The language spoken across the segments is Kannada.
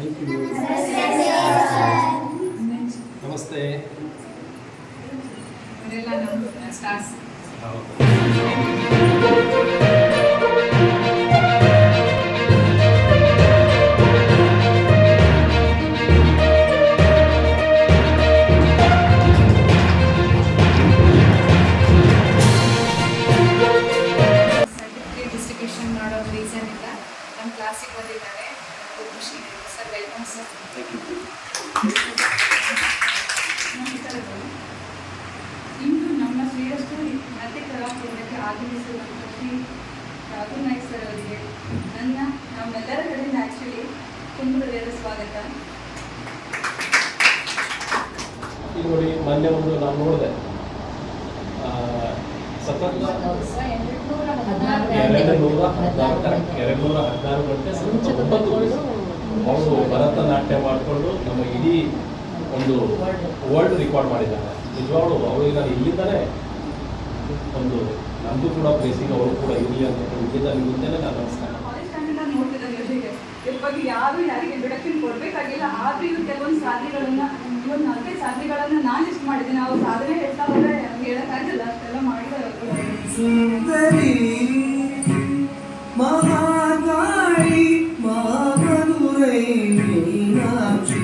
Thank you. ನಮಸ್ತೆ. ಇದೆಲ್ಲ ನಮ್ಮ ಸ್ಟಾರ್ಸ್. ಸರ್ಟಿಫಿಕೇಟ್ ಡಿಸ್ಟ್ರಿಬ್ಯೂಷನ್ ಮಾಡೋ ರೀಸನ್ ಇಂದ ನಮ್ಮ ಕ್ಲಾಸಿಗೆ ಬಂದಿದ್ದಾರೆ. ಖುಷಿ ಸರ್, ವೆಲ್ಕಮ್ ಸರ್. ಇಂದು ನಮ್ಮ ಶ್ರೇಯಸ್ಸು ಮತ್ತೆ ಕಲಾಕೇಂದ್ರಕ್ಕೆ ಆಗಮಿಸಿರುವಂಥ ಶ್ರೀ ರಾಘು ನಾಯ್ಕ್ ಸರ್ ಅವರಿಗೆ ನಮ್ಮೆಲ್ಲರ ಕಡೆಯಿಂದ ಆ್ಯಕ್ಚುಲಿ ತುಂಬ ಹೃದಯದ ಸ್ವಾಗತ. ಈಗ ನೋಡಿ, ಮೊನ್ನೆ ಒಂದು ನಾನು ನೋಡಿದೆ, ಸತತ 216 ಗಂಟೆ ಸತತ 9 ದಿವಸ ಅವರು ಭರತನಾಟ್ಯ ಮಾಡಿಕೊಂಡು ನಮ್ಮ ಇಡೀ ಒಂದು ವರ್ಲ್ಡ್ ರೆಕಾರ್ಡ್ ಮಾಡಿದ್ದಾರೆ. ನಿಜವಾಗ್ಲೂ ಅವರಿಗೆ ನಾನು ಇಲ್ಲಿಂದಲೇ ಒಂದು ನಮಗೂ ಕೂಡ ಪ್ಲೇಸಿಗೆ ಅವರು ಕೂಡ ಇರಲಿ ಅಂತ ಇಲ್ಲಿಂದ ಮುಂದೆನೇ ನಾನು ನಮಸ್ಕಾರ. ಕಾಲೇಜ್ ಟೈಮಿಂದ ನೋಡ್ತಿದ್ದೆ ಜೊತೆಗೆ ಇದ್ರ ಬಗ್ಗೆ ಯಾರಿಗೆ ಬೆಳಕಿನ ಕೊಡಬೇಕಾಗಿಲ್ಲ. ಆದರೂ ಇವ್ರು ಕೆಲವೊಂದು ಸಾಧನೆಗಳನ್ನು, ಇವತ್ತು 4 ಸಾಧನೆಗಳನ್ನು ನಾನು ಲಿಸ್ಟ್ ಮಾಡಿದ್ದೀನಿ. ಅವ್ರು ಸಾಧನೆ ಹೇಳ್ತಾ ಹೋದರೆ ಹೇಳೋಕ್ಕಾಗಲ್ಲ, ಅಷ್ಟೆಲ್ಲ ಮಾಡಿದ್ದಾರೆ. ಸುಂದರಿ ಮಹಾಕಾಳಿ ಮಹಾಮಧುರೈ ಮೀನಾಕ್ಷಿ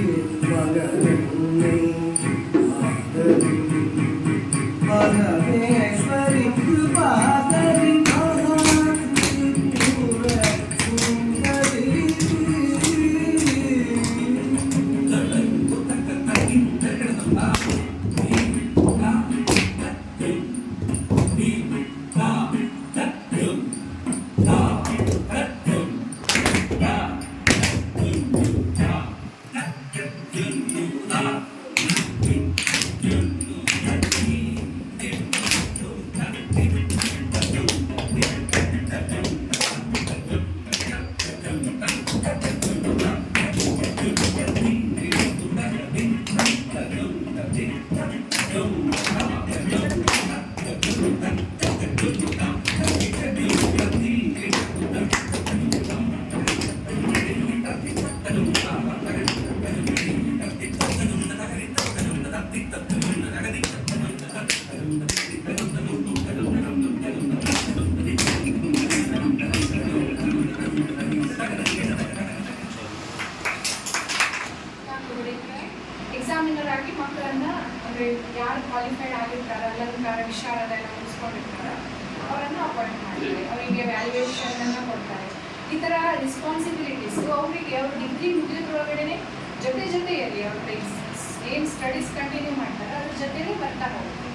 ಮಗದಮ್ಮೈ ಪರಮೇಶ್ವರಿ ಕೃಪಾಕರಿ ಮಹಾತ್ರಿಪುರ ಸುಂದರಿ. ಎಕ್ಸಾಮಿನರ್ ಆಗಿ ಮಕ್ಕಳನ್ನ, ಅಂದರೆ ಯಾರು ಕ್ವಾಲಿಫೈಡ್ ಆಗಿರ್ತಾರೆ, ಅಲಂಕಾರ ವಿಶಾರದ ಎಲ್ಲ ಮುಗಿಸ್ಕೊಂಡಿರ್ತಾರೆ, ಅವರನ್ನು ಅಪಾಯಿಂಟ್ ಮಾಡ್ತಾರೆ. ಅವರಿಗೆ ವ್ಯಾಲ್ಯೂಯೇಷನ್ ಅನ್ನು ಕೊಡ್ತಾರೆ. ಈ ಥರ ರೆಸ್ಪಾನ್ಸಿಬಿಲಿಟೀಸು ಅವರಿಗೆ ಅವ್ರ ಡಿಗ್ರಿ ಮುಗಿಯೋದ್ರೊಳಗಡೆ ಜೊತೆಯಲ್ಲಿ ಅವ್ರ ಏನು ಸ್ಟಡೀಸ್ ಕಂಟಿನ್ಯೂ ಮಾಡ್ತಾರೆ ಅದ್ರ ಜೊತೆಲೇ ಬರ್ತಾ ಹೋಗುತ್ತೆ.